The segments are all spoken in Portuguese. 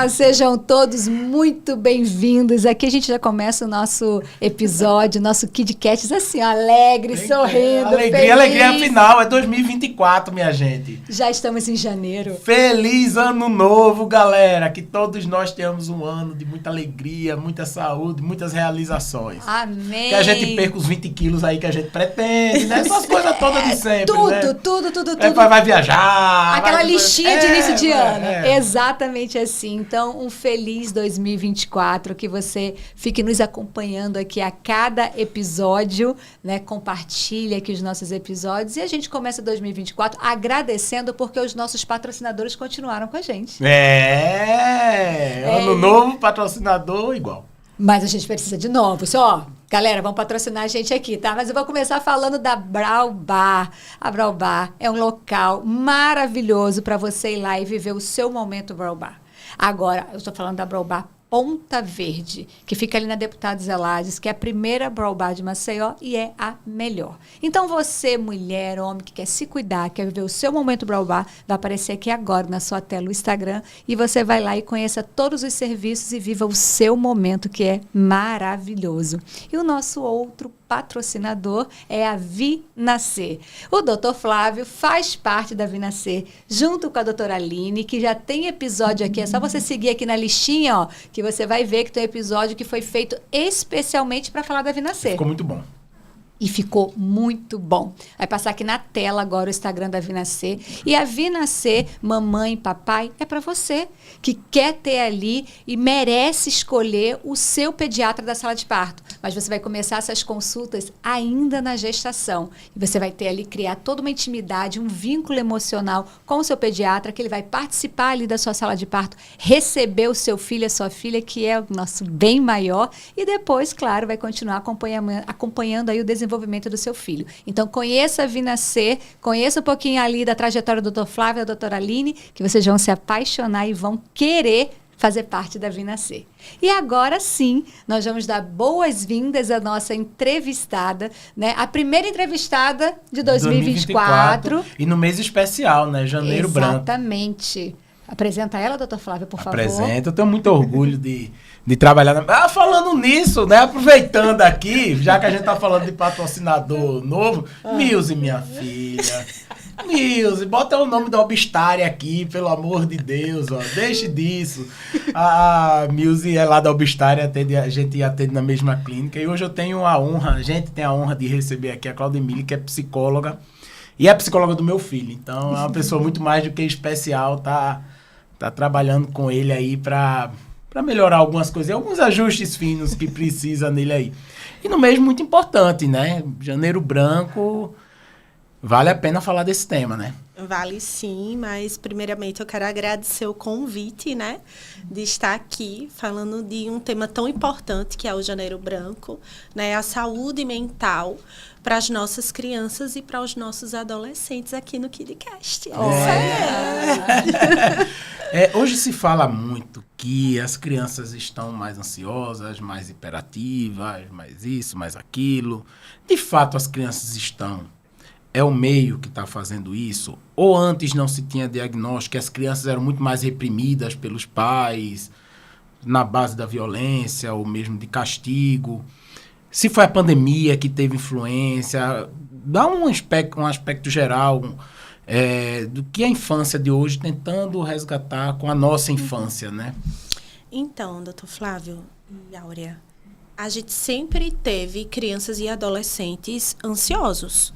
Olá, sejam todos muito bem-vindos. Aqui a gente já começa o nosso episódio, nosso KidCast, assim, alegre, sorrindo, alegria final, é 2024, minha gente. Já estamos em janeiro. Feliz ano novo, galera. Que todos nós tenhamos um ano de muita alegria, muita saúde, muitas realizações. Amém. Que a gente perca os 20 quilos aí que a gente pretende, né? Essas coisas todas de sempre, tudo, né? Tudo. Vai viajar. Aquela listinha de início de ano. Exatamente assim. Então, um feliz 2024, que você fique nos acompanhando aqui a cada episódio, né? Compartilhe aqui os nossos episódios. E a gente começa 2024 agradecendo porque os nossos patrocinadores continuaram com a gente. Ano novo, patrocinador igual. Mas a gente precisa de novos. Ó, galera, vão patrocinar a gente aqui, tá? Mas eu vou começar falando da Brau Bar. A Brau Bar é um local maravilhoso para você ir lá e viver o seu momento Brau Bar. Agora, eu estou falando da Brau Bar Ponta Verde, que fica ali na Deputado Zelades, que é a primeira Brau Bar de Maceió e é a melhor. Então você, mulher, homem, que quer se cuidar, quer viver o seu momento Brau Bar, vai aparecer aqui agora na sua tela o Instagram e você vai lá e conheça todos os serviços e viva o seu momento, que é maravilhoso. E o nosso outro patrocinador é a Vinascer. O Dr. Flávio faz parte da Vinascer, junto com a doutora Aline, que já tem episódio aqui. É só você seguir aqui na listinha, ó, que você vai ver que tem um episódio que foi feito especialmente para falar da Vinascer. Ficou muito bom. E ficou muito bom. Vai passar aqui na tela agora o Instagram da Vinascer. E a Vinascer, mamãe e papai, é para você que quer ter ali e merece escolher o seu pediatra da sala de parto. Mas você vai começar essas consultas ainda na gestação. E você vai ter ali, criar toda uma intimidade, um vínculo emocional com o seu pediatra, que ele vai participar ali da sua sala de parto, receber o seu filho, a sua filha, que é o nosso bem maior. E depois, claro, vai continuar acompanhando aí o desenvolvimento do seu filho. Então, conheça a Vinascer, conheça um pouquinho ali da trajetória do Dr. Flávio e da doutora Aline, que vocês vão se apaixonar e vão querer fazer parte da Vinascer. E agora sim, nós vamos dar boas-vindas à nossa entrevistada, né? A primeira entrevistada de 2024. E no mês especial, né? Janeiro Branco. Exatamente. Apresenta ela, doutor Flávio, por favor. Apresenta. Eu tenho muito orgulho de trabalhar. Falando nisso, né? Aproveitando aqui, já que a gente tá falando de patrocinador novo, Milze, minha filha. Milze, bota o nome da Obstária aqui, pelo amor de Deus, ó. Deixe disso. A Milze é lá da Obstária, a gente atende na mesma clínica. E hoje eu tenho a gente tem a honra de receber aqui a Claudemile, que é psicóloga. E é psicóloga do meu filho. Então, é uma pessoa muito mais do que especial, tá trabalhando com ele aí para melhorar algumas coisas, alguns ajustes finos que precisa nele aí. E no mês muito importante, né? Janeiro Branco, vale a pena falar desse tema, né? Vale sim, mas primeiramente eu quero agradecer o convite, né? De estar aqui falando de um tema tão importante que é o Janeiro Branco, né? A saúde mental para as nossas crianças e para os nossos adolescentes aqui no KidCast. Hoje se fala muito que as crianças estão mais ansiosas, mais hiperativas, mais isso, mais aquilo. De fato, as crianças estão. É o meio que está fazendo isso? Ou antes não se tinha diagnóstico, as crianças eram muito mais reprimidas pelos pais, na base da violência ou mesmo de castigo? Se foi a pandemia que teve influência, dá um aspecto geral do que a infância de hoje tentando resgatar com a nossa infância, né? Então, doutor Flávio e Áurea, a gente sempre teve crianças e adolescentes ansiosos.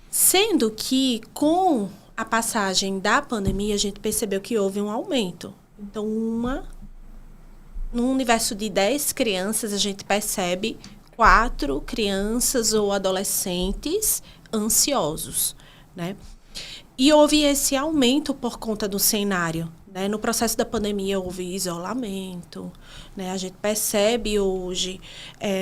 Sendo que, com a passagem da pandemia, a gente percebeu que houve um aumento. Então, no universo de 10 crianças, a gente percebe 4 crianças ou adolescentes ansiosos, né? E houve esse aumento por conta do cenário, né? No processo da pandemia houve isolamento, né? A gente percebe hoje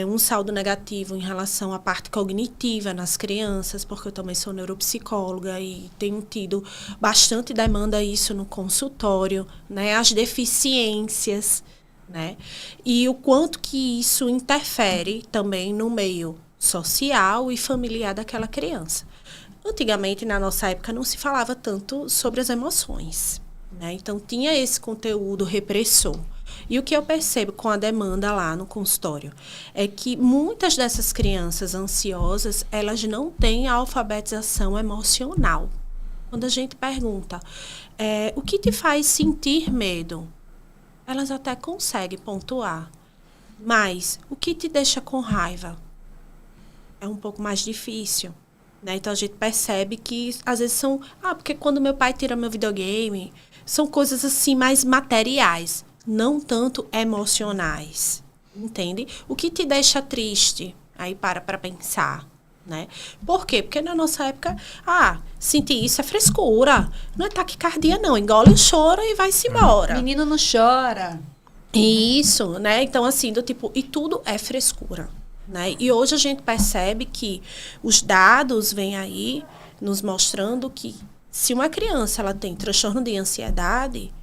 um saldo negativo em relação à parte cognitiva nas crianças, porque eu também sou neuropsicóloga e tenho tido bastante demanda a isso no consultório, né? As deficiências, né? E o quanto que isso interfere também no meio social e familiar daquela criança. Antigamente, na nossa época, não se falava tanto sobre as emoções, né? Então, tinha esse conteúdo repressor. E o que eu percebo com a demanda lá no consultório é que muitas dessas crianças ansiosas, elas não têm a alfabetização emocional. Quando a gente pergunta, o que te faz sentir medo? Elas até conseguem pontuar. Mas o que te deixa com raiva? É um pouco mais difícil. Né? Então, a gente percebe que, às vezes, são... porque quando meu pai tira meu videogame, são coisas, assim, mais materiais, não tanto emocionais. Entende? O que te deixa triste? Aí, para pensar. Né? Por quê? Porque na nossa época, sentir isso é frescura. Não é taquicardia, não. Engole o choro e vai-se embora. Menino não chora. Isso, né? Então, assim, do tipo... E tudo é frescura. Né? E hoje a gente percebe que os dados vêm aí nos mostrando que se uma criança ela tem transtorno de ansiedade,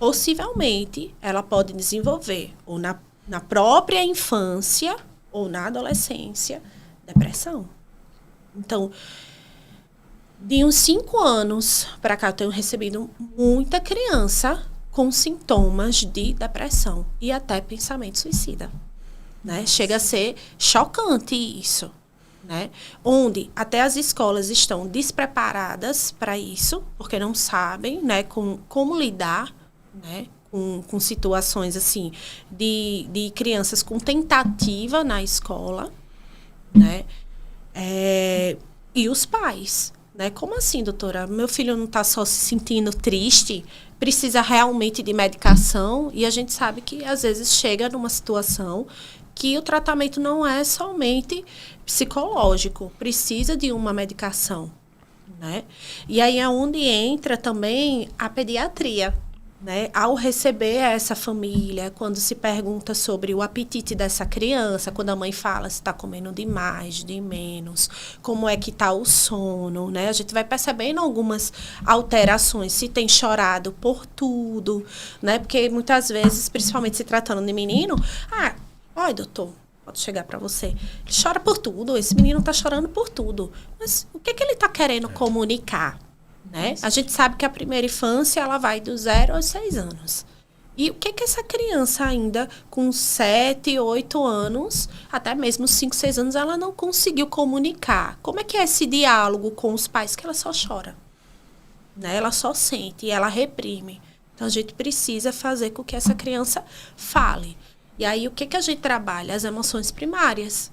possivelmente ela pode desenvolver ou na própria infância ou na adolescência depressão. Então, de uns 5 anos para cá eu tenho recebido muita criança com sintomas de depressão e até pensamento suicida. Né? Chega a ser chocante isso, né? Onde até as escolas estão despreparadas para isso, porque não sabem, né, como lidar, né, com situações assim de crianças com tentativa na escola, né? E os pais, né? Como assim, doutora? Meu filho não está só se sentindo triste, precisa realmente de medicação, e a gente sabe que às vezes chega numa situação que o tratamento não é somente psicológico, precisa de uma medicação, né? E aí é onde entra também a pediatria, né? Ao receber essa família, quando se pergunta sobre o apetite dessa criança, quando a mãe fala se está comendo de mais, de menos, como é que está o sono, né? A gente vai percebendo algumas alterações, se tem chorado por tudo, né? Porque muitas vezes, principalmente se tratando de menino, olha, doutor, pode chegar para você. Ele chora por tudo, esse menino está chorando por tudo. Mas o que ele está querendo comunicar? Né? A gente sabe que a primeira infância ela vai do 0 aos 6 anos. E o que essa criança ainda, com 7, 8 anos, até mesmo 5, 6 anos, ela não conseguiu comunicar? Como é que é esse diálogo com os pais que ela só chora? Né? Ela só sente e ela reprime. Então, a gente precisa fazer com que essa criança fale. E aí, o que a gente trabalha? As emoções primárias,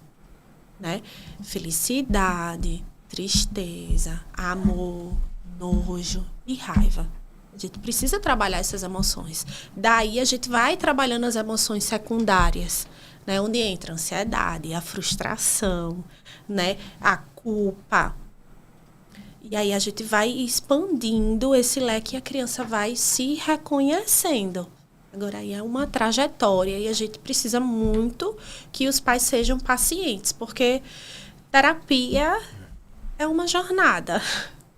né? Felicidade, tristeza, amor, nojo e raiva. A gente precisa trabalhar essas emoções. Daí, a gente vai trabalhando as emoções secundárias, né? Onde entra a ansiedade, a frustração, né? A culpa. E aí, a gente vai expandindo esse leque e a criança vai se reconhecendo. Agora, aí é uma trajetória e a gente precisa muito que os pais sejam pacientes, porque terapia é uma jornada,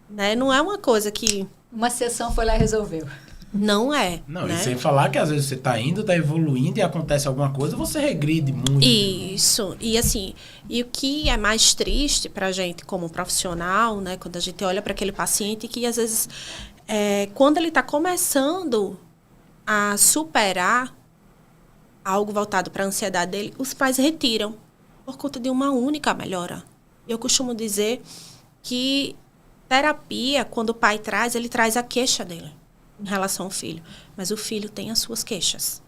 né? Não é uma coisa que... Uma sessão foi lá e resolveu. Não é. Não, né? E sem falar que às vezes você está indo, está evoluindo e acontece alguma coisa, você regride muito. Isso. E assim, e o que é mais triste para a gente como profissional, né? Quando a gente olha para aquele paciente que às vezes, quando ele está começando a superar algo voltado para a ansiedade dele, os pais retiram por conta de uma única melhora. Eu costumo dizer que terapia, quando o pai traz, ele traz a queixa dele em relação ao filho. Mas o filho tem as suas queixas.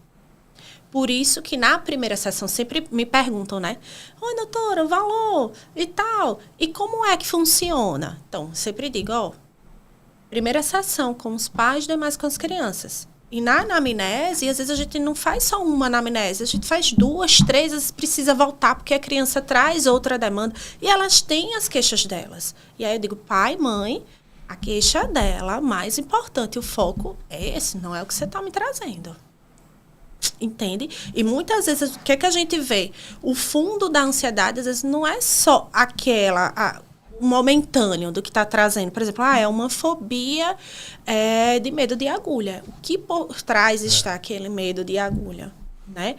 Por isso que na primeira sessão sempre me perguntam, né? Oi, doutora, o valor e tal. E como é que funciona? Então, sempre digo, primeira sessão com os pais, demais com as crianças. E na anamnese, às vezes a gente não faz só uma anamnese, a gente faz 2, 3, às vezes precisa voltar porque a criança traz outra demanda. E elas têm as queixas delas. E aí eu digo, pai, mãe, a queixa dela, mais importante, o foco é esse, não é o que você está me trazendo. Entende? E muitas vezes, o que a gente vê? O fundo da ansiedade, às vezes, não é só momentâneo do que está trazendo. Por exemplo, é uma fobia de medo de agulha. O que por trás está aquele medo de agulha? Né?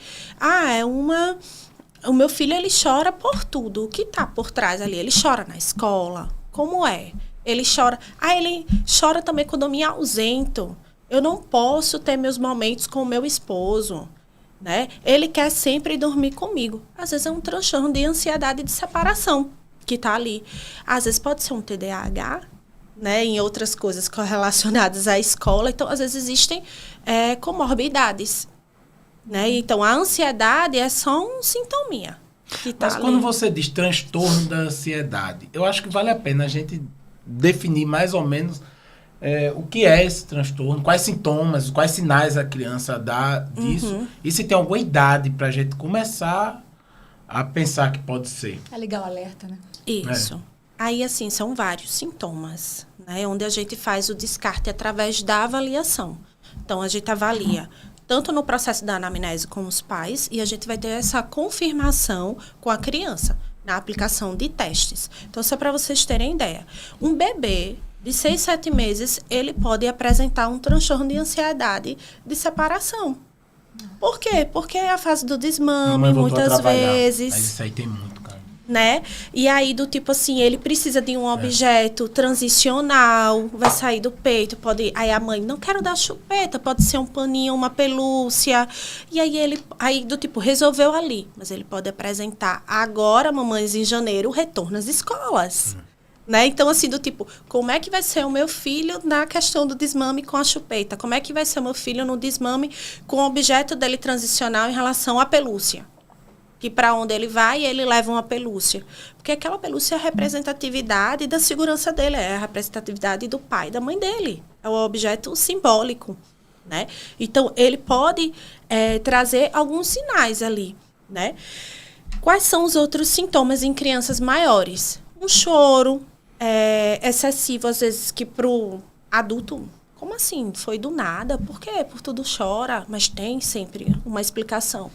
O meu filho, ele chora por tudo. O que está por trás ali? Ele chora na escola. Como é? Ele chora... ele chora também quando eu me ausento. Eu não posso ter meus momentos com o meu esposo, né? Ele quer sempre dormir comigo. Às vezes é um transtorno de ansiedade de separação que está ali. Às vezes pode ser um TDAH, né? Em outras coisas correlacionadas à escola. Então, às vezes existem comorbidades, né? Então, a ansiedade é só um sintominha que tá Mas ali. quando você diz transtorno da ansiedade, eu acho que vale a pena a gente definir mais ou menos o que é esse transtorno, quais sintomas, quais sinais a criança dá disso, e se tem alguma idade para a gente começar a pensar que pode ser. É legal o alerta, né? Isso. Aí, assim, são vários sintomas, né? Onde a gente faz o descarte através da avaliação. Então, a gente avalia tanto no processo da anamnese com os pais, e a gente vai ter essa confirmação com a criança, na aplicação de testes. Então, só para vocês terem ideia, um bebê de 6, 7 meses, ele pode apresentar um transtorno de ansiedade de separação. Por quê? Porque é a fase do desmame, muitas vezes. Mas isso aí tem muito, cara. Né? E aí, do tipo assim, ele precisa de um objeto transicional, vai sair do peito, pode... Aí a mãe, não quero dar chupeta, pode ser um paninho, uma pelúcia. E aí do tipo, resolveu ali. Mas ele pode apresentar agora, mamães, em janeiro, o retorno às escolas. Né? Então, assim, do tipo, como é que vai ser o meu filho na questão do desmame com a chupeta? Como é que vai ser o meu filho no desmame com o objeto dele transicional em relação à pelúcia? Que para onde ele vai, ele leva uma pelúcia. Porque aquela pelúcia é a representatividade da segurança dele, é a representatividade do pai e da mãe dele. É o objeto simbólico, né? Então, ele pode trazer alguns sinais ali, né? Quais são os outros sintomas em crianças maiores? Um choro excessivo, às vezes, que para o adulto... Como assim? Foi do nada? Por quê? Por tudo chora. Mas tem sempre uma explicação.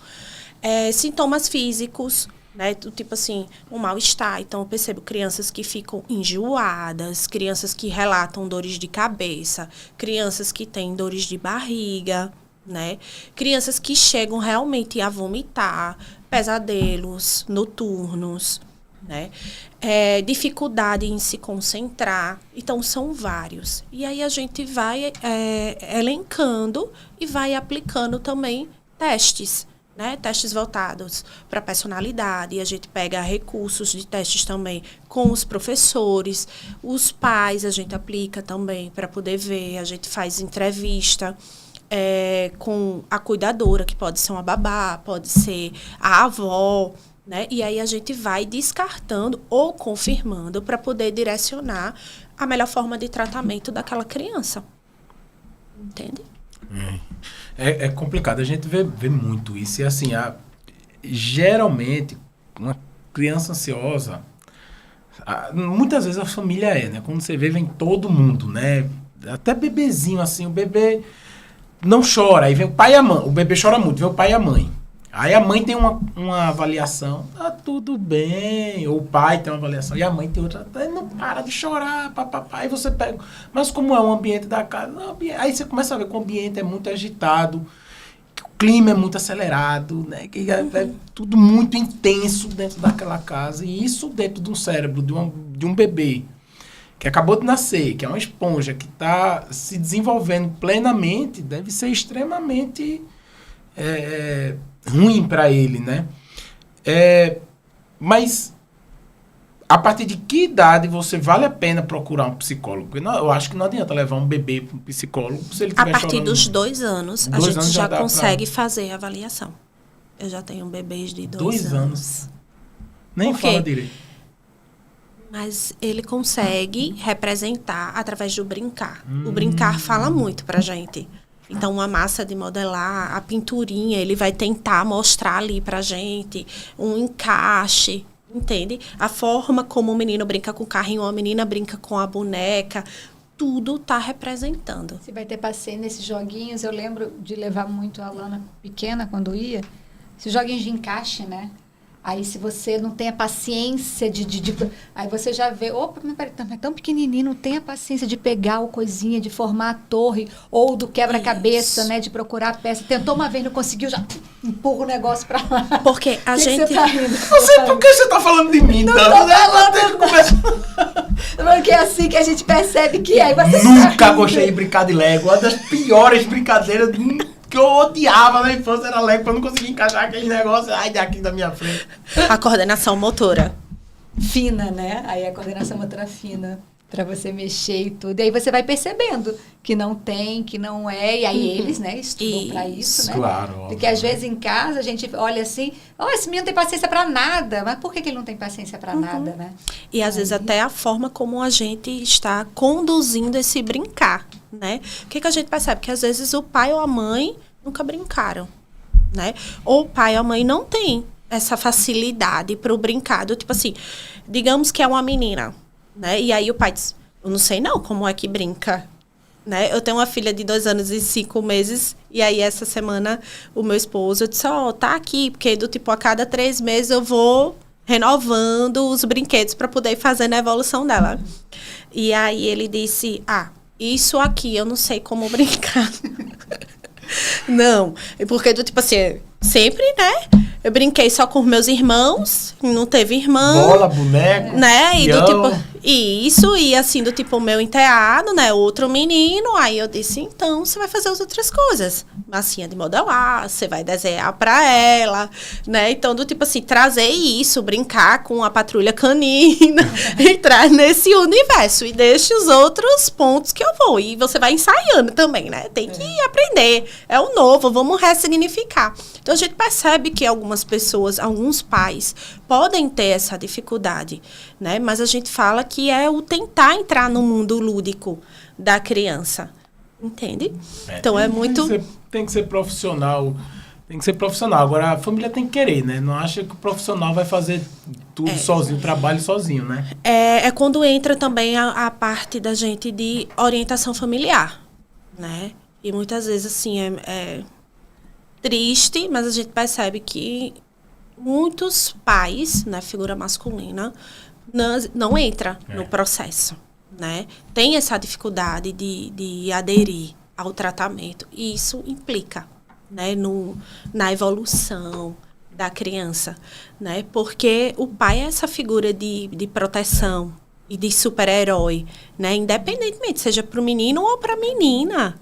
Sintomas físicos, né? Tipo assim, um mal-estar. Então, eu percebo crianças que ficam enjoadas, crianças que relatam dores de cabeça, crianças que têm dores de barriga, né? Crianças que chegam realmente a vomitar, pesadelos noturnos, né? Dificuldade em se concentrar. Então, são vários. E aí, a gente vai elencando e vai aplicando também testes, né? Testes voltados para a personalidade. E a gente pega recursos de testes também com os professores. Os pais a gente aplica também para poder ver. A gente faz entrevista com a cuidadora, que pode ser uma babá, pode ser a avó, né? E aí a gente vai descartando ou confirmando para poder direcionar a melhor forma de tratamento daquela criança. Entende? É complicado, a gente vê muito isso. E assim, geralmente, uma criança ansiosa, muitas vezes a família né? Quando você vê, vem todo mundo, né? Até bebezinho, assim, o bebê não chora, aí vem o pai e a mãe. O bebê chora muito, vem o pai e a mãe. Aí a mãe tem uma avaliação, tudo bem. Ou o pai tem uma avaliação e a mãe tem outra. Não para de chorar, papapá. Aí você pega. Mas como é o ambiente da casa? Aí você começa a ver que o ambiente é muito agitado, que o clima é muito acelerado, né? Que é tudo muito intenso dentro daquela casa. E isso dentro do cérebro de um bebê que acabou de nascer, que é uma esponja, que está se desenvolvendo plenamente, deve ser extremamente ruim para ele, né? Mas a partir de que idade você vale a pena procurar um psicólogo? Porque eu acho que não adianta levar um bebê para um psicólogo se ele A tiver partir chorando. dos 2 anos, a gente já consegue fazer a avaliação. Eu já tenho bebês de 2 anos. Nem Por quê? fala direito. Mas ele consegue representar através do brincar. O brincar fala muito pra gente. Então, uma massa de modelar, a pinturinha, ele vai tentar mostrar ali pra gente um encaixe, entende? A forma como o menino brinca com o carrinho, a menina brinca com a boneca, tudo tá representando. Você vai ter paciência nesses joguinhos. Eu lembro de levar muito a Alana pequena quando ia. Esses joguinhos de encaixe, né? Aí, se você não tem a paciência aí você já vê, opa, mas peraí, é tão pequenininho, não tem a paciência de pegar o coisinha, de formar a torre, ou do quebra-cabeça, né, de procurar a peça. Tentou uma vez, não conseguiu, já empurra o negócio pra lá. Porque a gente... Que você tá rindo? Não sei por que você tá falando de mim, então. Porque é assim que a gente percebe que é. Você Nunca gostei de brincar de Lego. Uma das piores brincadeiras que eu odiava na infância era Lego, pra eu não conseguir encaixar aquele negócio. Ai, daqui da minha frente. A coordenação motora. Fina, né? Aí a coordenação motora fina. Pra você mexer e tudo. E aí você vai percebendo que não tem, que não é. E aí eles, né, estudam pra isso, né? Claro. Porque às vezes em casa a gente olha assim, esse menino não tem paciência pra nada. Mas por que ele não tem paciência pra nada, né? E às vezes até a forma como a gente está conduzindo esse brincar, né? O que a gente percebe? Que às vezes o pai ou a mãe nunca brincaram, né? Ou o pai ou a mãe não tem essa facilidade pro brincado. Tipo assim, digamos que é uma menina, né? E aí o pai diz, eu não sei não como é que brinca, né? Eu tenho uma filha de 2 anos e 5 meses, e aí essa semana o meu esposo disse, tá aqui, porque do tipo, a cada 3 meses eu vou renovando os brinquedos para poder ir fazendo a evolução dela. E aí ele disse, isso aqui eu não sei como brincar. Não, porque do tipo assim, sempre, né? Eu brinquei só com meus irmãos, não teve irmão. Bola, boneco, né? E do peão. tipo, isso, e assim, do tipo, o meu enteado, né? Outro menino. Aí eu disse, então, você vai fazer as outras coisas. Massinha de modelar, você vai desenhar pra ela, né? Então, do tipo assim, trazer isso, brincar com a patrulha canina, entrar nesse universo. E deixe os outros pontos que eu vou. E você vai ensaiando também, né? Tem que aprender. É o novo, vamos ressignificar. Então, a gente percebe que algumas pessoas, alguns pais, podem ter essa dificuldade, né? Mas a gente fala que é o tentar entrar no mundo lúdico da criança, entende? Então, é muito... Tem que ser profissional. Tem que ser profissional. Agora, a família tem que querer, né? Não acha que o profissional vai fazer tudo sozinho, o trabalho sozinho, né? É quando entra também a parte da gente de orientação familiar, né? E muitas vezes, assim, é triste, mas a gente percebe que muitos pais, né, figura masculina, não entra no processo, né? Tem essa dificuldade de aderir ao tratamento. E isso implica, né, na evolução da criança, né? Porque o pai é essa figura de proteção e de super-herói, né? Independentemente, seja para o menino ou para a menina,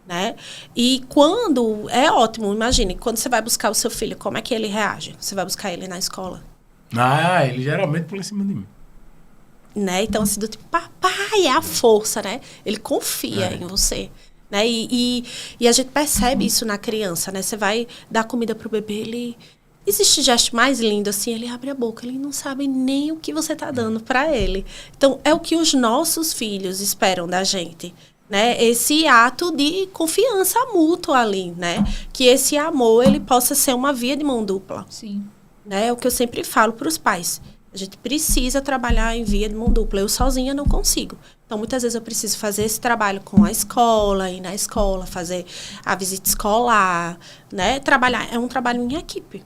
né? E quando... É ótimo, imagine, quando você vai buscar o seu filho, como é que ele reage? Você vai buscar ele na escola. Ele geralmente pula em cima de mim. Né? Então, assim, do tipo, papai é a força, né? Ele confia em você. Né? E a gente percebe isso na criança, né? Você vai dar comida pro bebê, ele... Existe gesto mais lindo, assim, ele abre a boca, ele não sabe nem o que você tá dando para ele. Então, é o que os nossos filhos esperam da gente, né? Esse ato de confiança mútua ali, né? Que esse amor, ele possa ser uma via de mão dupla. Sim. Né? É o que eu sempre falo para os pais. A gente precisa trabalhar em via de mão dupla. Eu sozinha não consigo. Então, muitas vezes eu preciso fazer esse trabalho com a escola, ir na escola, fazer a visita escolar, né? Trabalhar, é um trabalho em equipe.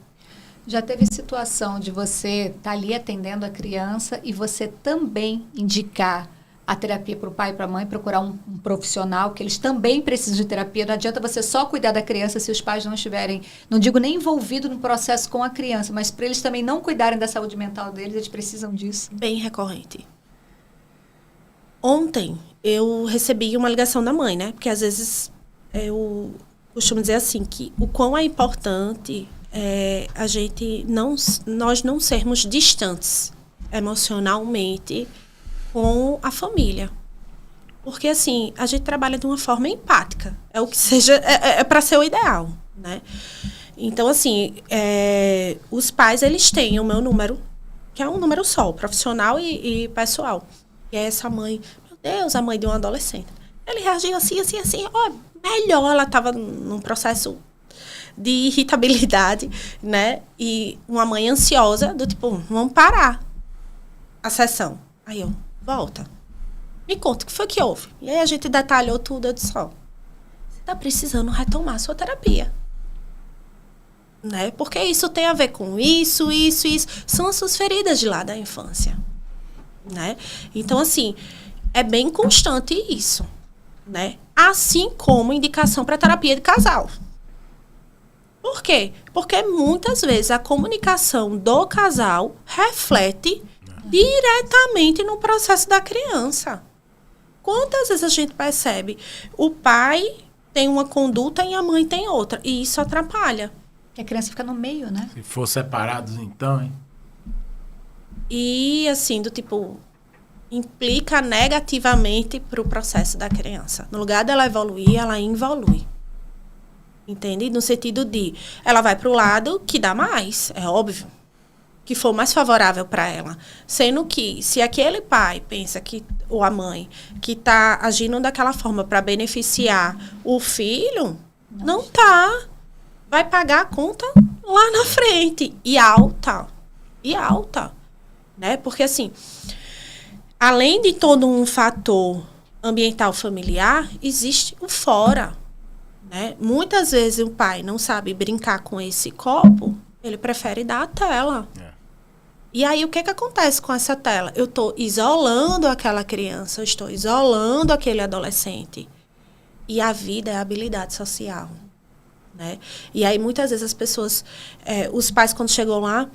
Já teve situação de você estar ali atendendo a criança e você também indicar a terapia para o pai e para a mãe, procurar um profissional, que eles também precisam de terapia. Não adianta você só cuidar da criança se os pais não estiverem, não digo nem envolvidos no processo com a criança, mas para eles também não cuidarem da saúde mental deles, eles precisam disso. Bem recorrente. Ontem, eu recebi uma ligação da mãe, né? Porque às vezes eu costumo dizer assim, que o quão é importante a gente nós não sermos distantes emocionalmente com a família. Porque, assim, a gente trabalha de uma forma empática. É o que seja... É para ser o ideal, né? Então, assim, os pais, eles têm o meu número, que é um número só, profissional e pessoal. E aí essa mãe... Meu Deus, a mãe de um adolescente. Ele reagiu assim. Melhor. Ela estava num processo de irritabilidade, né? E uma mãe ansiosa, do tipo, vamos parar a sessão. Aí eu... Volta. Me conta o que foi que houve. E aí a gente detalhou tudo. Eu disse, você está precisando retomar a sua terapia. Né? Porque isso tem a ver com isso. São as suas feridas de lá da infância. Né? Então, assim, é bem constante isso. Né? Assim como indicação para terapia de casal. Por quê? Porque muitas vezes a comunicação do casal reflete diretamente no processo da criança. Quantas vezes a gente percebe o pai tem uma conduta e a mãe tem outra, e isso atrapalha. E a criança fica no meio, né? Se for separados, então, hein? E, assim, do tipo, implica negativamente para o processo da criança. No lugar dela evoluir, ela involui. Entende? No sentido de, ela vai para o lado que dá mais, é óbvio. Que for mais favorável para ela. Sendo que, se aquele pai pensa que, ou a mãe, que está agindo daquela forma para beneficiar o filho, não tá. Vai pagar a conta lá na frente. E alta. E alta. Né? Porque, assim, além de todo um fator ambiental familiar, existe o fora. Né? Muitas vezes o pai não sabe brincar com esse copo, ele prefere dar a tela. E aí, o que acontece com essa tela? Eu estou isolando aquela criança, eu estou isolando aquele adolescente. E a vida é a habilidade social. Né? E aí, muitas vezes, as pessoas, os pais, quando chegam lá,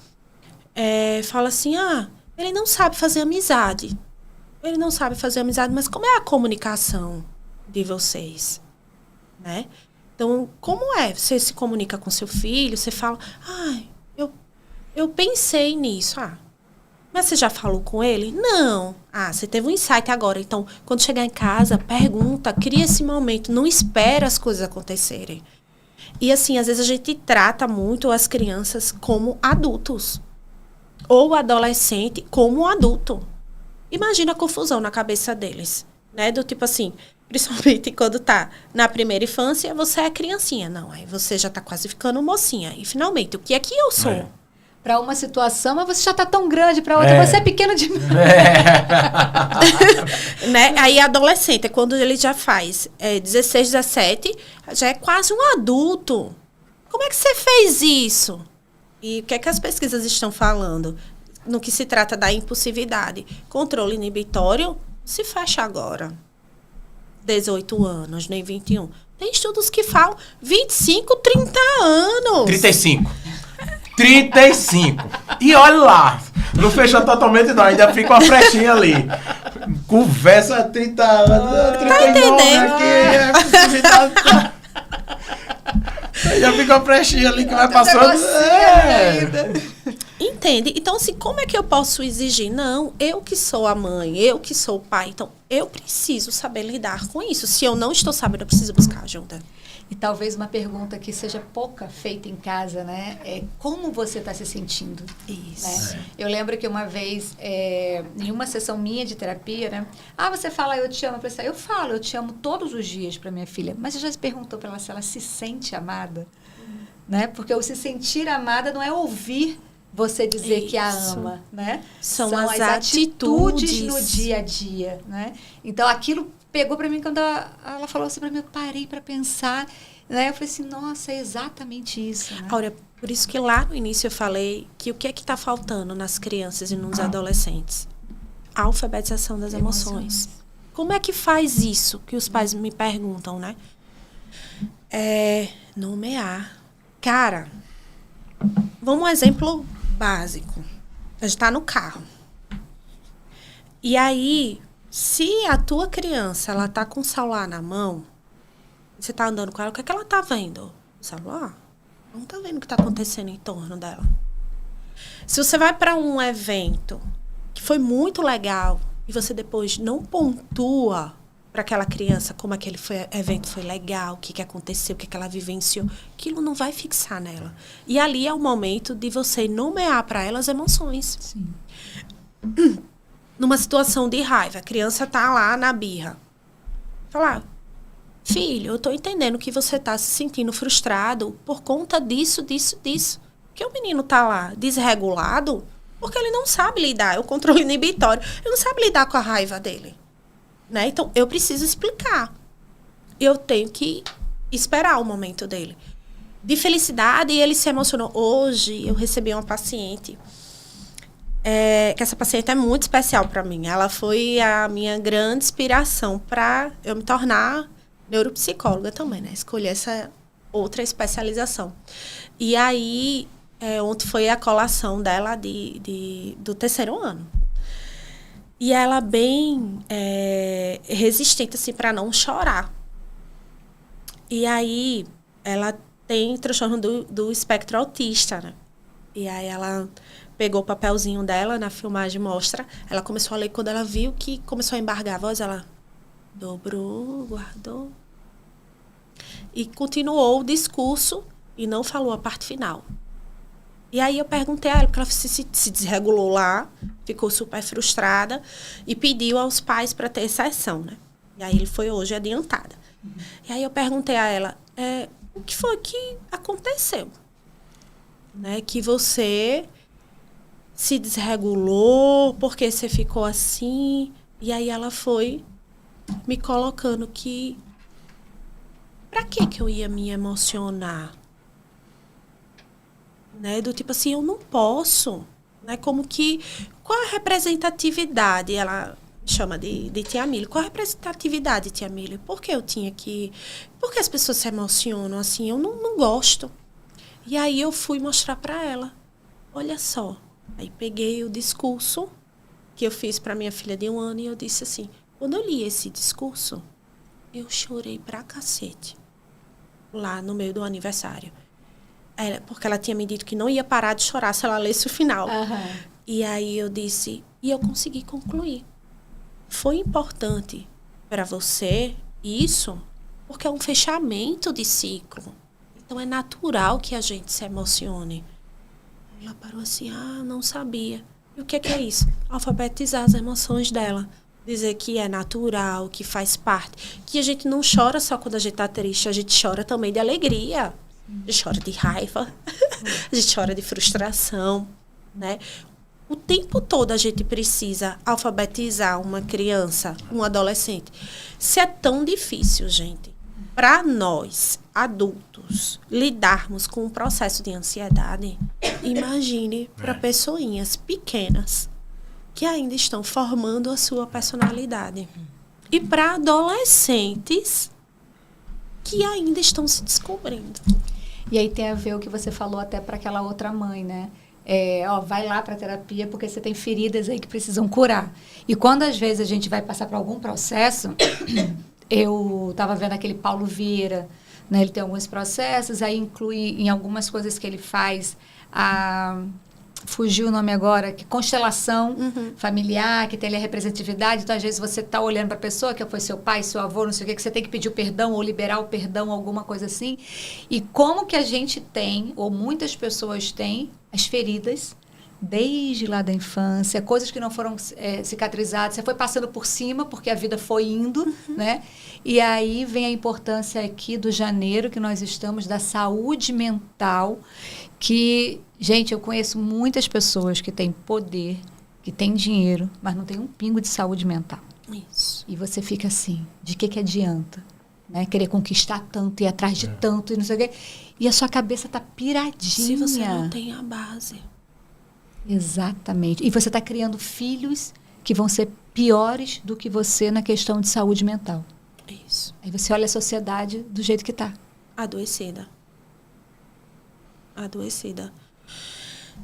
falam assim, ele não sabe fazer amizade. Ele não sabe fazer amizade, mas como é a comunicação de vocês? Né? Então, como é? Você se comunica com seu filho, você fala, eu pensei nisso. Mas você já falou com ele? Não. Você teve um insight agora. Então, quando chegar em casa, pergunta, cria esse momento. Não espera as coisas acontecerem. E, assim, às vezes a gente trata muito as crianças como adultos. Ou o adolescente como adulto. Imagina a confusão na cabeça deles. Né? Do tipo assim, principalmente quando tá na primeira infância, você é criancinha. Não, aí você já tá quase ficando mocinha. E, finalmente, o que é que eu sou? Para uma situação, mas você já está tão grande, para outra você é pequeno demais. Né? Aí, adolescente, quando ele já faz 16, 17, já é quase um adulto. Como é que você fez isso? E o que é que as pesquisas estão falando? No que se trata da impulsividade. Controle inibitório se fecha agora. 18 anos, nem 21. Tem estudos que falam 25, 30 anos. 35. E olha lá. Não fecha totalmente, não. Ainda fica uma frechinha ali. Conversa 30 anos. 39 tá entendendo? Aqui. Já fica uma frechinha ali que vai passando. Entende? Então, assim, como é que eu posso exigir? Não, eu que sou a mãe, eu que sou o pai. Então, eu preciso saber lidar com isso. Se eu não estou sabendo, eu preciso buscar ajuda. E talvez uma pergunta que seja pouca feita em casa, né? É como você está se sentindo? Isso. Né? Eu lembro que uma vez, em uma sessão minha de terapia, né? Você fala, eu te amo. Eu falo, eu te amo todos os dias para minha filha. Mas você já se perguntou para ela se ela se sente amada? Né? Porque o se sentir amada não é ouvir você dizer que a ama, né? São as atitudes no dia a dia, né? Então, aquilo pegou para mim quando ela falou assim para mim, eu parei para pensar, né? Eu falei assim, nossa, é exatamente isso. Né? Áurea, por isso que lá no início eu falei que o que é que está faltando nas crianças e nos adolescentes? A alfabetização das emoções. Como é que faz isso? Que os pais me perguntam, né? Nomear. Cara, vamos um exemplo básico. A gente está no carro. E aí, se a tua criança, ela tá com o celular na mão, você tá andando com ela, o que é que ela tá vendo? O celular? Não tá vendo o que tá acontecendo em torno dela. Se você vai para um evento que foi muito legal e você depois não pontua para aquela criança como aquele evento foi legal, o que aconteceu, o que ela vivenciou, aquilo não vai fixar nela. E ali é o momento de você nomear para ela as emoções. Sim. Numa situação de raiva, a criança tá lá na birra. Falar, filho, eu tô entendendo que você tá se sentindo frustrado por conta disso, disso, disso. Porque o menino tá lá desregulado porque ele não sabe lidar, é o controle inibitório. Ele não sabe lidar com a raiva dele. Né? Então, eu preciso explicar. Eu tenho que esperar o momento dele. De felicidade, ele se emocionou. Hoje, eu recebi uma paciente que essa paciente é muito especial para mim. Ela foi a minha grande inspiração para eu me tornar neuropsicóloga também, né? Escolher essa outra especialização. E aí, ontem foi a colação dela do terceiro ano. E ela bem resistente, assim, para não chorar. E aí, ela tem transtorno do espectro autista, né? E aí, ela pegou o papelzinho dela, na filmagem mostra, ela começou a ler, quando ela viu que começou a embargar a voz, ela dobrou, guardou. E continuou o discurso e não falou a parte final. E aí eu perguntei a ela, porque ela se desregulou lá, ficou super frustrada e pediu aos pais para ter sessão, né? E aí ele foi hoje adiantada. E aí eu perguntei a ela, o que foi que aconteceu? Né? Que você se desregulou, porque você ficou assim? E aí ela foi me colocando que... Pra que eu ia me emocionar? Né? Do tipo assim, eu não posso. Né? Como que... Qual a representatividade? Ela chama de Tia Mili. Qual a representatividade, Tia Mili? Por que eu tinha que... Por que as pessoas se emocionam assim? Eu não gosto. E aí eu fui mostrar para ela. Olha só. Aí peguei o discurso que eu fiz para minha filha de 1 ano e eu disse assim, quando eu li esse discurso, eu chorei pra cacete. Lá no meio do aniversário. Porque ela tinha me dito que não ia parar de chorar se ela lesse o final. Uhum. E aí eu disse, e eu consegui concluir. Foi importante para você isso, porque é um fechamento de ciclo. Então é natural que a gente se emocione. Ela parou assim, não sabia. E o que é isso? Alfabetizar as emoções dela. Dizer que é natural, que faz parte. Que a gente não chora só quando a gente está triste, a gente chora também de alegria. A gente chora de raiva, a gente chora de frustração, né? O tempo todo a gente precisa alfabetizar uma criança, um adolescente. Se é tão difícil, gente, para nós, adultos, lidarmos com um processo de ansiedade, imagine para pessoinhas pequenas que ainda estão formando a sua personalidade. E para adolescentes que ainda estão se descobrindo. E aí tem a ver o que você falou até para aquela outra mãe, né? Vai lá para terapia porque você tem feridas aí que precisam curar. E quando às vezes a gente vai passar por algum processo, eu estava vendo aquele Paulo Vieira, né? Ele tem alguns processos, aí inclui em algumas coisas que ele faz fugiu o nome agora, que constelação familiar, que tem ali a representatividade. Então, às vezes, você está olhando para a pessoa, que foi seu pai, seu avô, não sei o que você tem que pedir o perdão ou liberar o perdão, alguma coisa assim. E como que a gente tem, ou muitas pessoas têm, as feridas, desde lá da infância, coisas que não foram cicatrizadas, você foi passando por cima, porque a vida foi indo, né? E aí vem a importância aqui do janeiro, que nós estamos, da saúde mental, que, gente, eu conheço muitas pessoas que têm poder, que têm dinheiro, mas não tem um pingo de saúde mental. Isso. E você fica assim, de que adianta? Né? Querer conquistar tanto, ir atrás de tanto, e não sei o quê. E a sua cabeça tá piradinha. Se você não tem a base. Exatamente. E você está criando filhos que vão ser piores do que você na questão de saúde mental. Isso. Aí você olha a sociedade do jeito que está. Adoecida.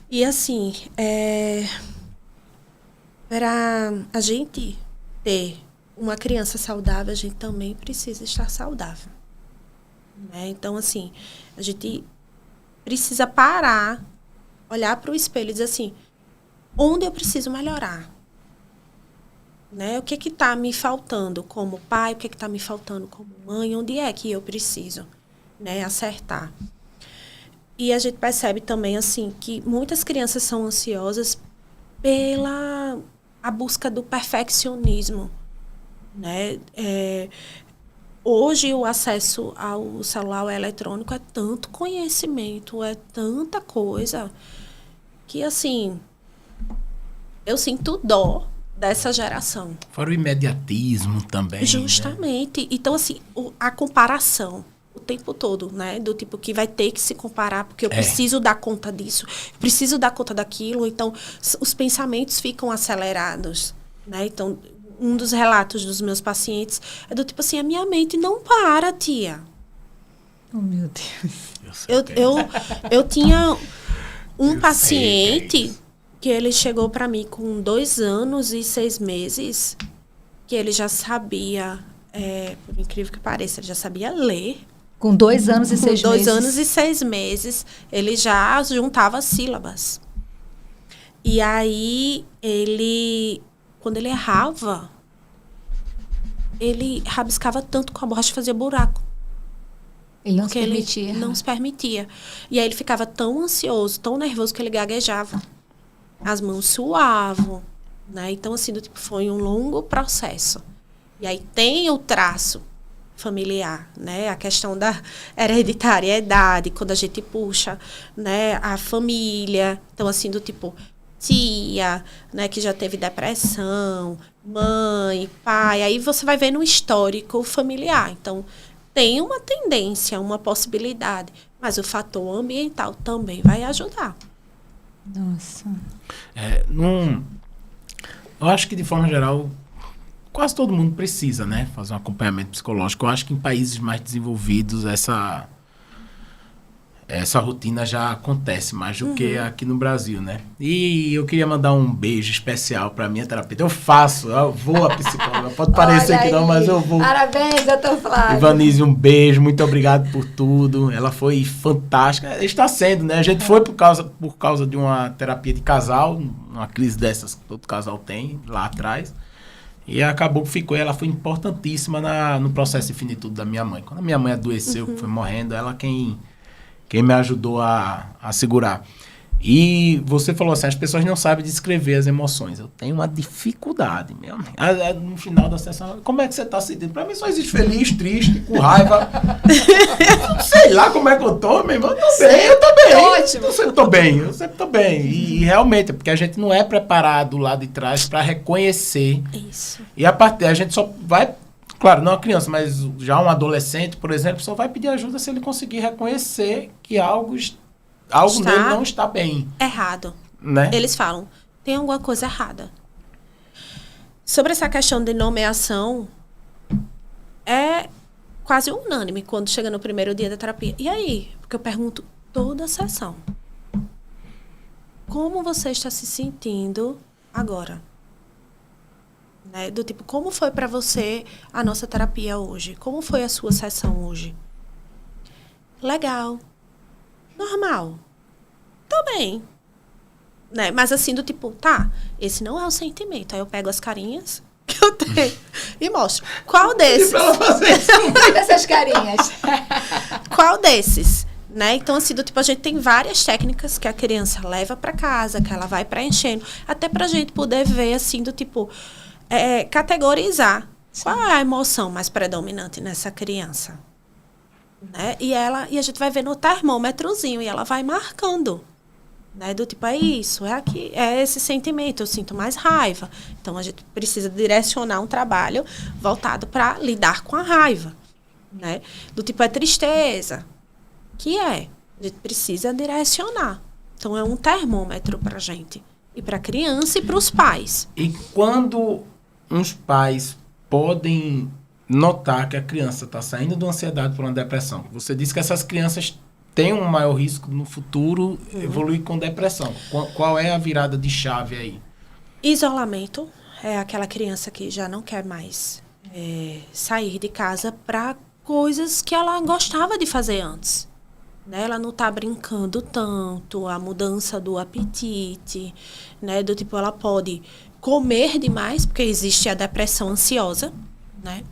E assim, para a gente ter uma criança saudável, a gente também precisa estar saudável. Né? Então, assim, a gente precisa parar, olhar para o espelho e dizer assim, onde eu preciso melhorar? Né? O que está me faltando como pai? O que está me faltando como mãe? Onde é que eu preciso, né, acertar? E a gente percebe também assim, que muitas crianças são ansiosas pela a busca do perfeccionismo. Né? Hoje, o acesso ao celular, ao eletrônico, é tanto conhecimento, é tanta coisa, que, assim, eu sinto dó dessa geração. Fora o imediatismo também. Justamente. Né? Então, assim, a comparação o tempo todo, né? Do tipo que vai ter que se comparar, porque eu preciso dar conta disso, preciso dar conta daquilo. Então, os pensamentos ficam acelerados, né? Então, um dos relatos dos meus pacientes é do tipo assim, a minha mente não para, tia. Oh, meu Deus. Eu tinha um paciente que ele chegou para mim com 2 anos e 6 meses, que ele já sabia, por incrível que pareça, ele já sabia ler. Com 2 anos e 6 meses. Com 2 anos e 6 meses, ele já juntava sílabas. E aí, quando ele errava, ele rabiscava tanto com a borracha, fazia buraco. Ele não se permitia. Ele não se permitia. E aí ele ficava tão ansioso, tão nervoso, que ele gaguejava. As mãos suavam, né? Então, assim, foi um longo processo. E aí tem o traço familiar, né? A questão da hereditariedade, quando a gente puxa, né? A família. Então, assim, tia, né? Que já teve depressão, mãe, pai. Aí você vai ver no histórico familiar. Então, tem uma tendência, uma possibilidade. Mas o fator ambiental também vai ajudar. Nossa. Eu acho que, de forma geral, quase todo mundo precisa, né, fazer um acompanhamento psicológico. Eu acho que em países mais desenvolvidos essa rotina já acontece mais do que aqui no Brasil, né? E eu queria mandar um beijo especial para minha terapeuta. Eu vou a psicóloga. Pode parecer que não, mas eu vou. Parabéns, doutor Flávio. Ivanise, um beijo, muito obrigado por tudo. Ela foi fantástica. Está sendo, né? A gente foi por causa de uma terapia de casal, uma crise dessas que todo casal tem lá atrás. E acabou que ficou. Ela foi importantíssima no processo de finitude da minha mãe. Quando a minha mãe adoeceu, foi morrendo, ela quem me ajudou a segurar. E você falou assim, as pessoas não sabem descrever as emoções. Eu tenho uma dificuldade, meu amigo. No final da sessão, como é que você está sentindo? Para mim só existe feliz, triste, com raiva. Eu não sei lá como é que eu tô, meu irmão. Eu tô bem. Ótimo. Eu sempre tô bem. E realmente, é porque a gente não é preparado lá de trás para reconhecer. Isso. E a gente só vai... Claro, não a criança, mas já um adolescente, por exemplo, só vai pedir ajuda se ele conseguir reconhecer que algo nele não está bem. Errado. Né? Eles falam, tem alguma coisa errada. Sobre essa questão de nomeação, é quase unânime quando chega no primeiro dia da terapia. E aí? Porque eu pergunto toda a sessão. Como você está se sentindo agora? Né? Do tipo, como foi para você a nossa terapia hoje? Como foi a sua sessão hoje? Legal. Normal. Tô bem. Né? Mas assim, do tipo, tá, esse não é o sentimento. Aí eu pego as carinhas que eu tenho e mostro. Qual desses? Essas carinhas. Qual desses? Né? Então, assim, do tipo, a gente tem várias técnicas que a criança leva para casa, que ela vai preenchendo, até pra gente poder ver, assim, do tipo... categorizar. Sim. Qual é a emoção mais predominante nessa criança, né? E a gente vai ver no termômetrozinho e ela vai marcando, né? Do tipo, é isso, é aqui, é esse sentimento, eu sinto mais raiva. Então a gente precisa direcionar um trabalho voltado para lidar com a raiva, né? Do tipo, é tristeza, que a gente precisa direcionar. Então é um termômetro para a gente e para a criança e para os pais. E quando uns pais podem notar que a criança está saindo de uma ansiedade por uma depressão. Você disse que essas crianças têm um maior risco no futuro evoluir com depressão. Qual é a virada de chave aí? Isolamento. É aquela criança que já não quer mais sair de casa para coisas que ela gostava de fazer antes. Né? Ela não está brincando tanto, a mudança do apetite, né? Do tipo, ela pode comer demais, porque existe a depressão ansiosa, né?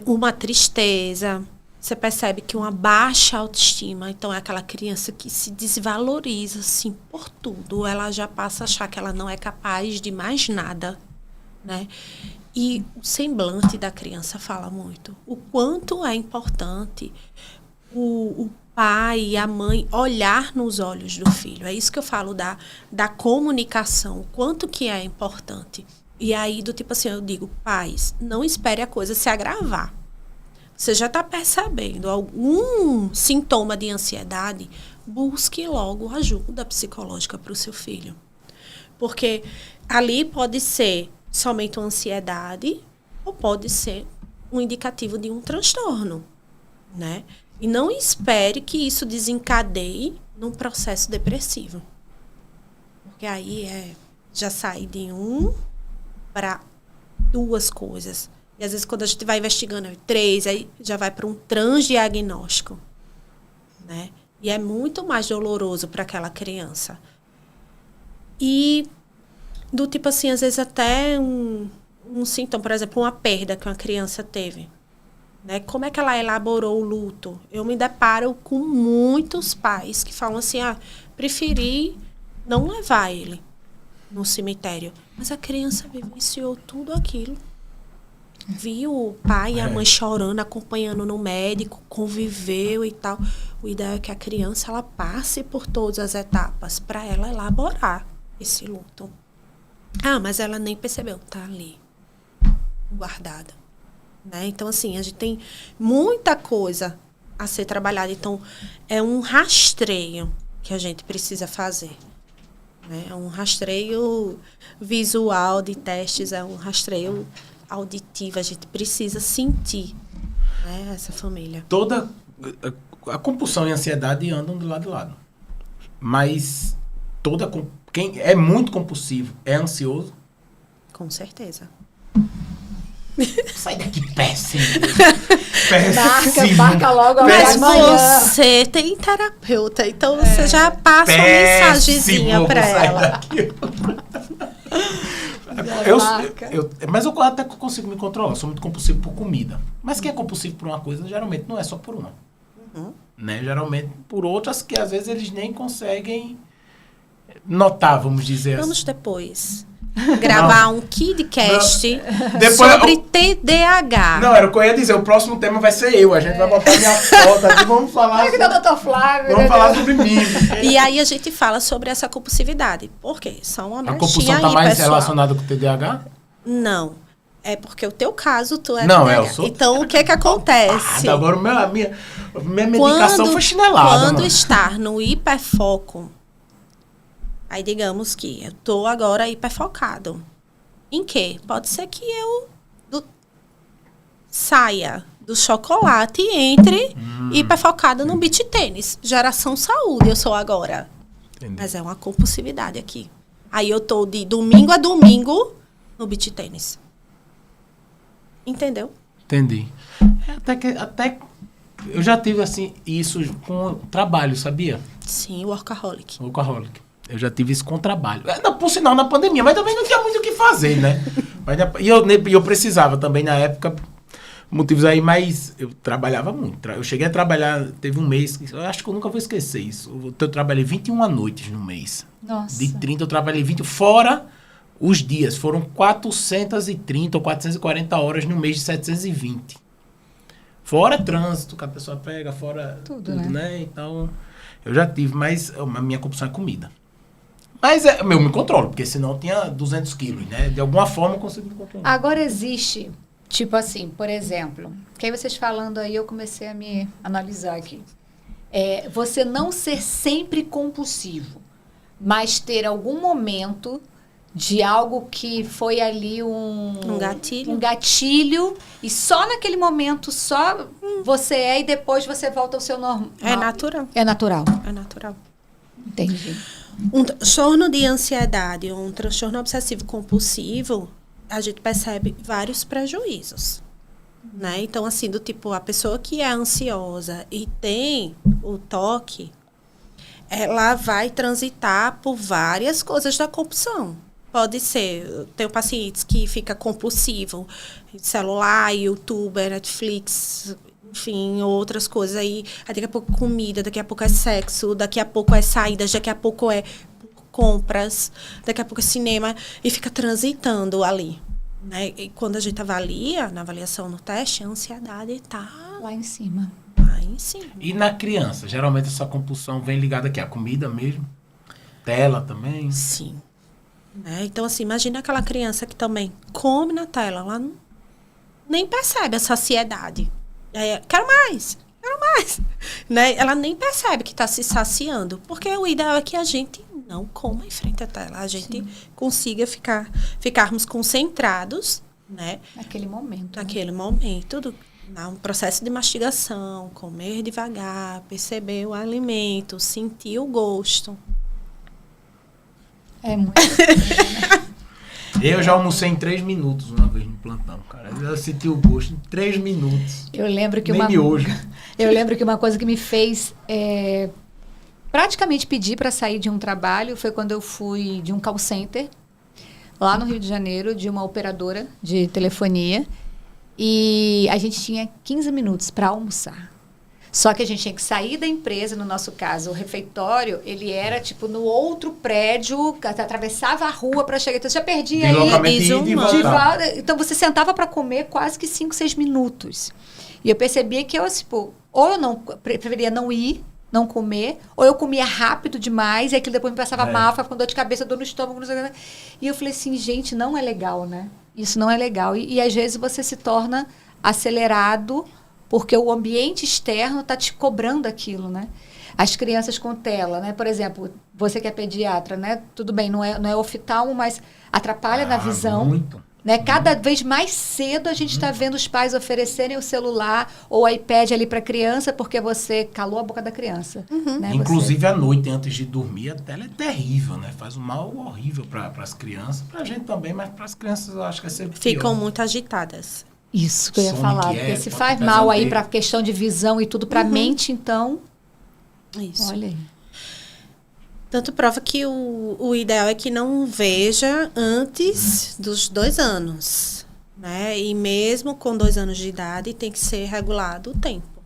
Uma tristeza, você percebe que uma baixa autoestima, então é aquela criança que se desvaloriza, assim, por tudo, ela já passa a achar que ela não é capaz de mais nada, né? E o semblante da criança fala muito, o quanto é importante o pai e a mãe olhar nos olhos do filho. É isso que eu falo da comunicação, o quanto que é importante. E aí, do tipo assim, eu digo, pais, não espere a coisa se agravar. Você já está percebendo algum sintoma de ansiedade, busque logo ajuda psicológica para o seu filho. Porque ali pode ser somente uma ansiedade ou pode ser um indicativo de um transtorno, né? E não espere que isso desencadeie num processo depressivo. Porque aí já sai de para 2 coisas. E às vezes quando a gente vai investigando 3, aí já vai para um transdiagnóstico, né? E é muito mais doloroso para aquela criança. E do tipo assim, às vezes até um sintoma, por exemplo, uma perda que uma criança teve. Né? Como é que ela elaborou o luto? Eu me deparo com muitos pais que falam assim, preferi não levar ele no cemitério. Mas a criança vivenciou tudo aquilo. Viu o pai e a mãe chorando, acompanhando no médico, conviveu e tal. O ideal é que a criança ela passe por todas as etapas para ela elaborar esse luto. Mas ela nem percebeu. Tá ali, guardada. Né? Então, assim, a gente tem muita coisa a ser trabalhada. Então, é um rastreio que a gente precisa fazer. Né? É um rastreio visual de testes, é um rastreio auditivo. A gente precisa sentir, né, essa família. Toda a compulsão e a ansiedade andam de lado a lado. Mas quem é muito compulsivo é ansioso? Com certeza. Sai daqui, péssimo. Péssimo. Marca logo Mas amanhã. você tem terapeuta, então você já passa uma mensagenzinha para ela. Mas eu até consigo me controlar. Eu sou muito compulsivo por comida. Mas quem é compulsivo por uma coisa, geralmente não é só por uma. Né? Geralmente por outras que às vezes eles nem conseguem notar, vamos dizer assim. Vamos depois gravar um KidCast Depois sobre TDAH. Não, era o que eu ia dizer. O próximo tema vai ser eu. A gente vai botar minha foto aqui. Vamos falar Olha que o Dr. Flávio. Vamos falar sobre mim. E aí a gente fala sobre essa compulsividade. Por quê? Só uma A brechinha compulsão está aí, mais pessoal. relacionada com o TDAH? Não. É porque o teu caso, tu é Não, TDAH. eu sou... Então, o que acontece? Agora a minha medicação foi chinelada. Quando mano. estar no hiperfoco, aí digamos que eu tô agora hiperfocado. Em quê? Pode ser que eu saia do chocolate e entre hiperfocada no beach tênis. Geração saúde eu sou agora. Entendi. Mas é uma compulsividade aqui. Aí eu tô de domingo a domingo no beach tênis. Entendeu? Entendi. Até eu já tive assim isso com trabalho, sabia? Sim, workaholic. Workaholic. Eu já tive isso com trabalho. Por sinal, na pandemia, mas também não tinha muito o que fazer, né? E eu precisava também na época, motivos aí, mas eu trabalhava muito. Eu cheguei a trabalhar, teve um mês, eu acho que eu nunca vou esquecer isso. Eu trabalhei 21 noites no mês. Nossa. De 30 eu trabalhei 20, fora os dias. Foram 430 ou 440 horas no mês de 720. Fora trânsito que a pessoa pega, fora tudo, né? Então, eu já tive, mas a minha compulsão é comida. Mas eu me controlo, porque senão eu tinha 200 quilos, né? De alguma forma eu consigo me controlar. Agora existe, tipo assim, por exemplo, que aí vocês falando aí, eu comecei a me analisar aqui. Você não ser sempre compulsivo, mas ter algum momento de algo que foi ali um gatilho, e só naquele momento, só você e depois você volta ao seu normal. É natural. É natural. É natural. Entendi. Um transtorno de ansiedade ou um transtorno obsessivo compulsivo, a gente percebe vários prejuízos, né? Então, assim, do tipo, a pessoa que é ansiosa e tem o toque, ela vai transitar por várias coisas da compulsão. Pode ser, eu tenho pacientes que fica compulsivo, celular, YouTube, Netflix, enfim, outras coisas aí. Daqui a pouco comida, daqui a pouco é sexo, daqui a pouco é saídas, daqui a pouco é compras, daqui a pouco é cinema, e fica transitando ali. Né? E quando a gente avalia, na avaliação no teste, a ansiedade está lá em cima. Lá em cima. E na criança, geralmente essa compulsão vem ligada aqui à comida mesmo? Tela também? Sim. Né? Então, assim, imagina aquela criança que também come na tela, ela nem percebe a saciedade. Quero mais. Né? Ela nem percebe que está se saciando. Porque o ideal é que a gente não coma em frente à tela. A gente consiga ficarmos concentrados, né? Naquele momento. Naquele momento. Um processo de mastigação, comer devagar, perceber o alimento, sentir o gosto. É muito. Eu já almocei em 3 minutos uma vez no plantão, cara. Eu senti o gosto em 3 minutos. Eu lembro que Nem miojo. Eu lembro que uma coisa que me fez praticamente pedir para sair de um trabalho foi quando eu fui de um call center lá no Rio de Janeiro, de uma operadora de telefonia, e a gente tinha 15 minutos para almoçar. Só que a gente tinha que sair da empresa, no nosso caso, o refeitório, ele era tipo no outro prédio, atravessava a rua para chegar. Então você já perdia aí. Então você sentava para comer quase que 5, 6 minutos. E eu percebia que eu, tipo, ou eu não preferia não ir, não comer, ou eu comia rápido demais, e aquilo depois me passava mal, ficava com dor de cabeça, dor no estômago, não sei o que. E eu falei assim, gente, não é legal, né? Isso não é legal. E às vezes você se torna acelerado, porque o ambiente externo está te cobrando aquilo, né? As crianças com tela, né? Por exemplo, você que é pediatra, né? Tudo bem, não é oftalmo, mas atrapalha na visão. Muito. Né? Cada vez mais cedo a gente está vendo os pais oferecerem o celular ou o iPad ali para a criança porque você calou a boca da criança. Né? Inclusive, à noite, antes de dormir, a tela é terrível, né? Faz um mal horrível para as crianças. Para a gente também, mas para as crianças eu acho que é sempre pior. Ficam muito agitadas. Isso que eu ia falar. Porque se faz mal aí para a questão de visão e tudo para a mente, então... Isso. Olha aí. Tanto prova que o ideal é que não veja antes dos 2 anos, né? E mesmo com 2 anos de idade, tem que ser regulado o tempo,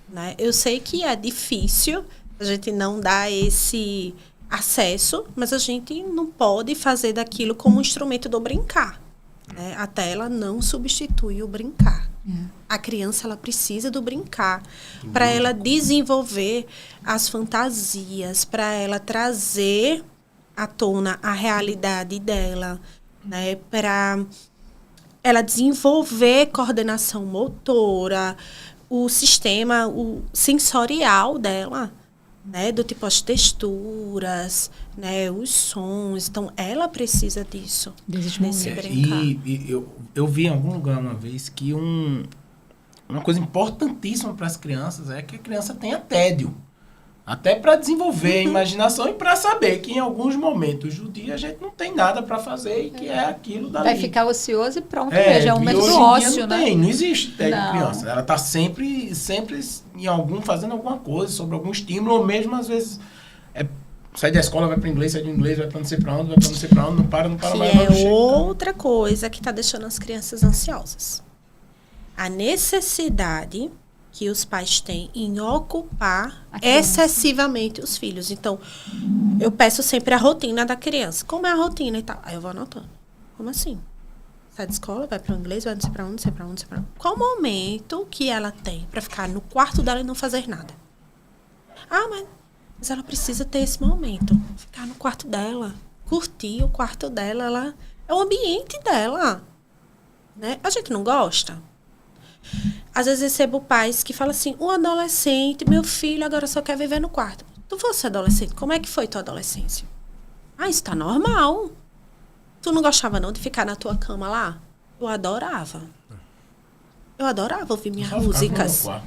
né? Eu sei que é difícil, a gente não dá esse acesso, mas a gente não pode fazer daquilo como um instrumento do brincar, né? A tela não substitui o brincar. A criança, ela precisa do brincar para ela desenvolver as fantasias, para ela trazer à tona a realidade dela, né? Para ela desenvolver coordenação motora, o sistema sensorial dela, né? Do tipo as texturas, né? Os sons. Então, ela precisa disso. Desse brincar. E eu vi em algum lugar uma vez que uma coisa importantíssima para as crianças é que a criança tenha tédio. Até para desenvolver a imaginação e para saber que em alguns momentos do dia a gente não tem nada para fazer e que é aquilo dali. Vai ficar ocioso e pronto. Já é um momento do ócio, né? Não existe tédio de criança. Ela está sempre fazendo alguma coisa sobre algum estímulo, ou mesmo às vezes sai da escola, vai para inglês, sai do inglês, vai para não sei para onde, não para mais. É outra coisa que está deixando as crianças ansiosas. A necessidade que os pais têm em ocupar excessivamente os filhos. Então, eu peço sempre a rotina da criança. Como é a rotina e tal? Aí eu vou anotando. Como assim? Sai da escola, vai para o inglês, vai não sei para onde, não sei para onde, não sei para onde. Qual o momento que ela tem para ficar no quarto dela e não fazer nada? Mas ela precisa ter esse momento. Ficar no quarto dela, curtir o quarto dela. É o ambiente dela. Né? A gente não gosta? Às vezes recebo pais que falam assim, o adolescente, meu filho agora só quer viver no quarto. Tu fosse adolescente, como é que foi tua adolescência? Isso tá normal. Tu não gostava não de ficar na tua cama lá? Eu adorava. Eu adorava ouvir minhas músicas. Eu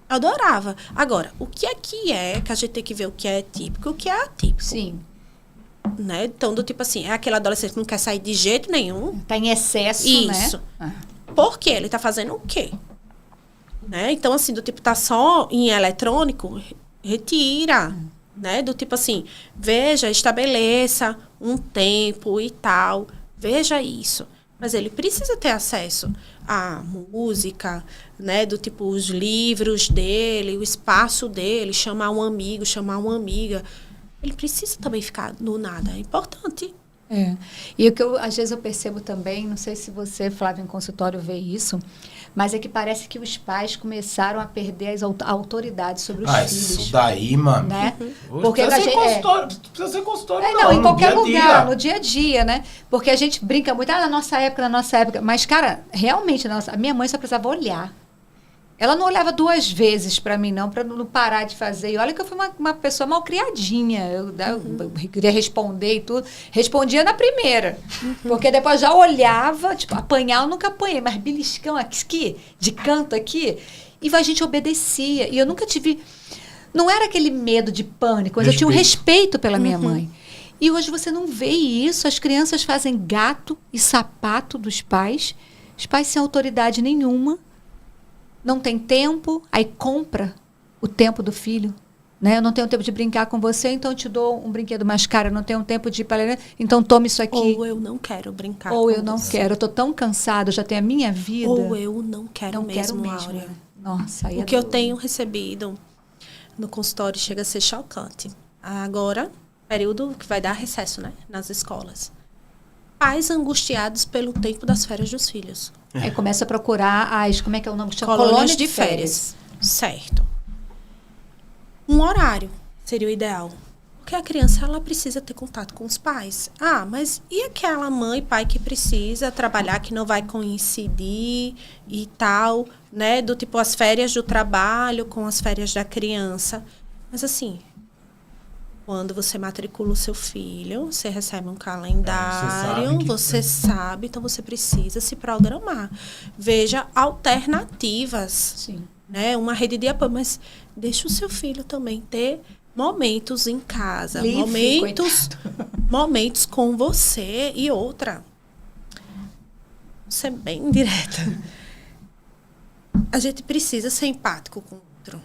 adorava. Agora, o que a gente tem que ver o que é típico e o que é atípico. Sim. Né? Então, do tipo assim, é aquele adolescente que não quer sair de jeito nenhum. Tá em excesso, isso, né? Por quê? Ele tá fazendo o quê? Né? Então, assim, do tipo, tá só em eletrônico, retira. Né? Do tipo assim, veja, estabeleça um tempo e tal. Veja isso. Mas ele precisa ter acesso à música, né? Do tipo, os livros dele, o espaço dele, chamar um amigo, chamar uma amiga. Ele precisa também ficar no nada. É importante. E o que às vezes eu percebo também, não sei se você, Flávio, em consultório vê isso, mas é que parece que os pais começaram a perder a autoridade sobre os filhos. Isso daí, mano. Né? Porque precisa ser consultório, não, em qualquer lugar, no dia a dia, né? Porque a gente brinca muito, na nossa época. Mas, cara, realmente, a minha mãe só precisava olhar. Ela não olhava 2 vezes para mim, não, para não parar de fazer. E olha que eu fui uma pessoa mal criadinha. Eu queria responder e tudo. Respondia na primeira. Porque depois já olhava, tipo, apanhar eu nunca apanhei, mas beliscão aqui, de canto aqui. E a gente obedecia. E eu nunca tive... Não era aquele medo de pânico, mas eu tinha um respeito pela minha mãe. E hoje você não vê isso. As crianças fazem gato e sapato dos pais. Os pais sem autoridade nenhuma. Não tem tempo, aí compra o tempo do filho. Né? Eu não tenho tempo de brincar com você, então eu te dou um brinquedo mais caro. Eu não tenho tempo de ir para... Então tome isso aqui. Ou eu não quero brincar com você. Ou eu não quero. Eu estou tão cansado, já tenho a minha vida. Ou eu não quero mesmo, Áurea. Nossa, aí o que eu tenho recebido no consultório chega a ser chocante. Agora, período que vai dar recesso, né? Nas escolas. Pais angustiados pelo tempo das férias dos filhos. Aí começa a procurar as... Como é que é o nome? Colônias de férias. Certo. Um horário seria o ideal. Porque a criança, ela precisa ter contato com os pais. Ah, mas e aquela mãe e pai que precisa trabalhar, que não vai coincidir e tal, né? Do tipo, as férias do trabalho com as férias da criança. Mas assim, quando você matricula o seu filho, você recebe um calendário, você sabe, então você precisa se programar. Veja alternativas. Sim. Né? Uma rede de apoio, mas deixa o seu filho também ter momentos em casa, momentos com você. E outra, vou ser bem direta, a gente precisa ser empático com o outro,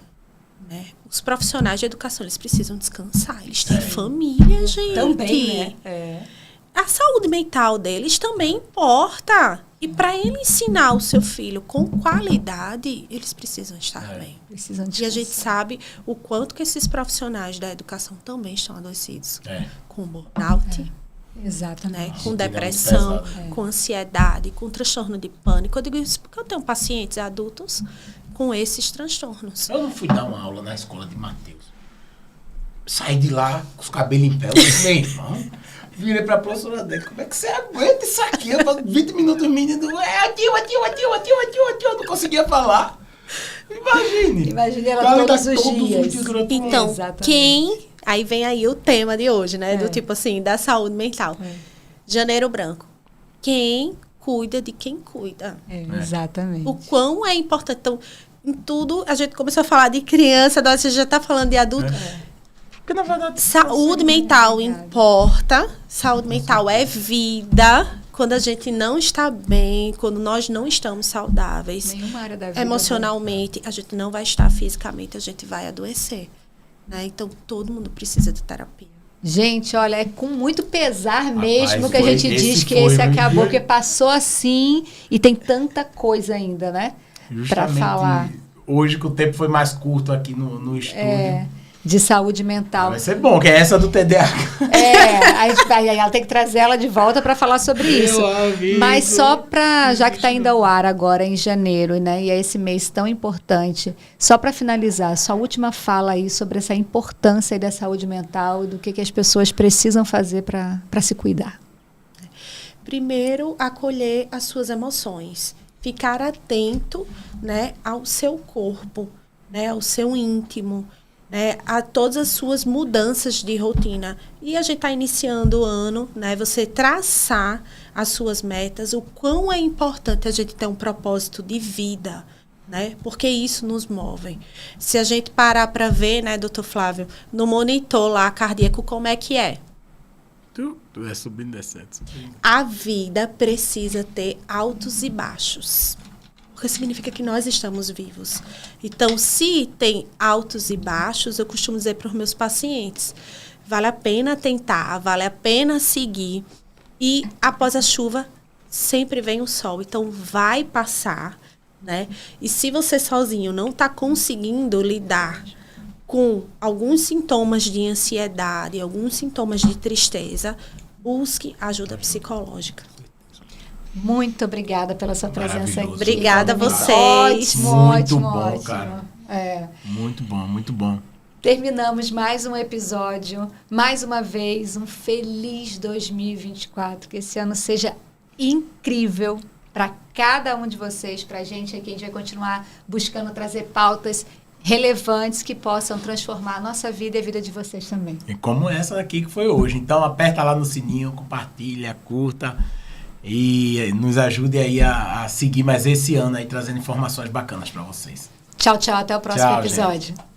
né? Os profissionais de educação, eles precisam descansar, eles têm família, gente. Também, né? A saúde mental deles também importa. E para ele ensinar o seu filho com qualidade, eles precisam estar bem. Precisam e a gente sabe o quanto que esses profissionais da educação também estão adoecidos. Com burnout, exatamente. Né? Com depressão, com ansiedade, com transtorno de pânico. Eu digo isso porque eu tenho pacientes adultos com esses transtornos. Eu não fui dar uma aula na escola de Mateus. Saí de lá com os cabelos em pé. Eu disse, meu irmão... Virei pra professora dele, como é que você aguenta isso aqui? Eu faço 20 minutos, o menino, eu não conseguia falar. Imagine ela todos os dias. Então, quem... Aí vem aí o tema de hoje, né? Do tipo assim, da saúde mental. Janeiro Branco. Quem cuida de quem cuida. Exatamente. O quão é importante. Então, em tudo, a gente começou a falar de criança, agora você já está falando de adulto. Porque, na verdade, saúde mental importa. Saúde mental é vida. Quando a gente não está bem, quando nós não estamos saudáveis, nenhuma área da vida emocionalmente, a gente não vai estar fisicamente, a gente vai adoecer. Né? Então, todo mundo precisa de terapia. Gente, olha, é com muito pesar mesmo que a gente diz que esse acabou, porque passou assim e tem tanta coisa ainda, né? Para falar. Hoje que o tempo foi mais curto aqui no estúdio. De saúde mental. Vai ser bom, que é essa do TDAH. Ela tem que trazer ela de volta para falar sobre isso. Mas só para, já que está indo ao ar agora em janeiro, né? E é esse mês tão importante, só para finalizar, sua última fala aí sobre essa importância aí da saúde mental e do que as pessoas precisam fazer para se cuidar. Primeiro, acolher as suas emoções. Ficar atento, né, ao seu corpo, né, ao seu íntimo, né, a todas as suas mudanças de rotina. E a gente está iniciando o ano, né, você traçar as suas metas, o quão é importante a gente ter um propósito de vida, né, porque isso nos move. Se a gente parar para ver, né, doutor Flávio, no monitor lá cardíaco, como é que é? Tu é subindo e descendo. A vida precisa ter altos e baixos. Porque significa que nós estamos vivos. Então, se tem altos e baixos, eu costumo dizer para os meus pacientes, vale a pena tentar, vale a pena seguir. E após a chuva, sempre vem o sol. Então, vai passar, né? E se você sozinho não está conseguindo lidar com alguns sintomas de ansiedade, alguns sintomas de tristeza, busque ajuda psicológica. Muito obrigada pela sua presença aqui. Obrigada a vocês. Muito bom, cara. Muito bom, muito bom. Terminamos mais um episódio. Mais uma vez, um feliz 2024. Que esse ano seja incrível para cada um de vocês, para a gente aqui. A gente vai continuar buscando trazer pautas relevantes que possam transformar a nossa vida e a vida de vocês também. E como essa daqui que foi hoje. Então, aperta lá no sininho, compartilha, curta. E nos ajude aí a seguir mais esse ano aí, trazendo informações bacanas para vocês. Tchau, tchau. Até o próximo episódio. Gente.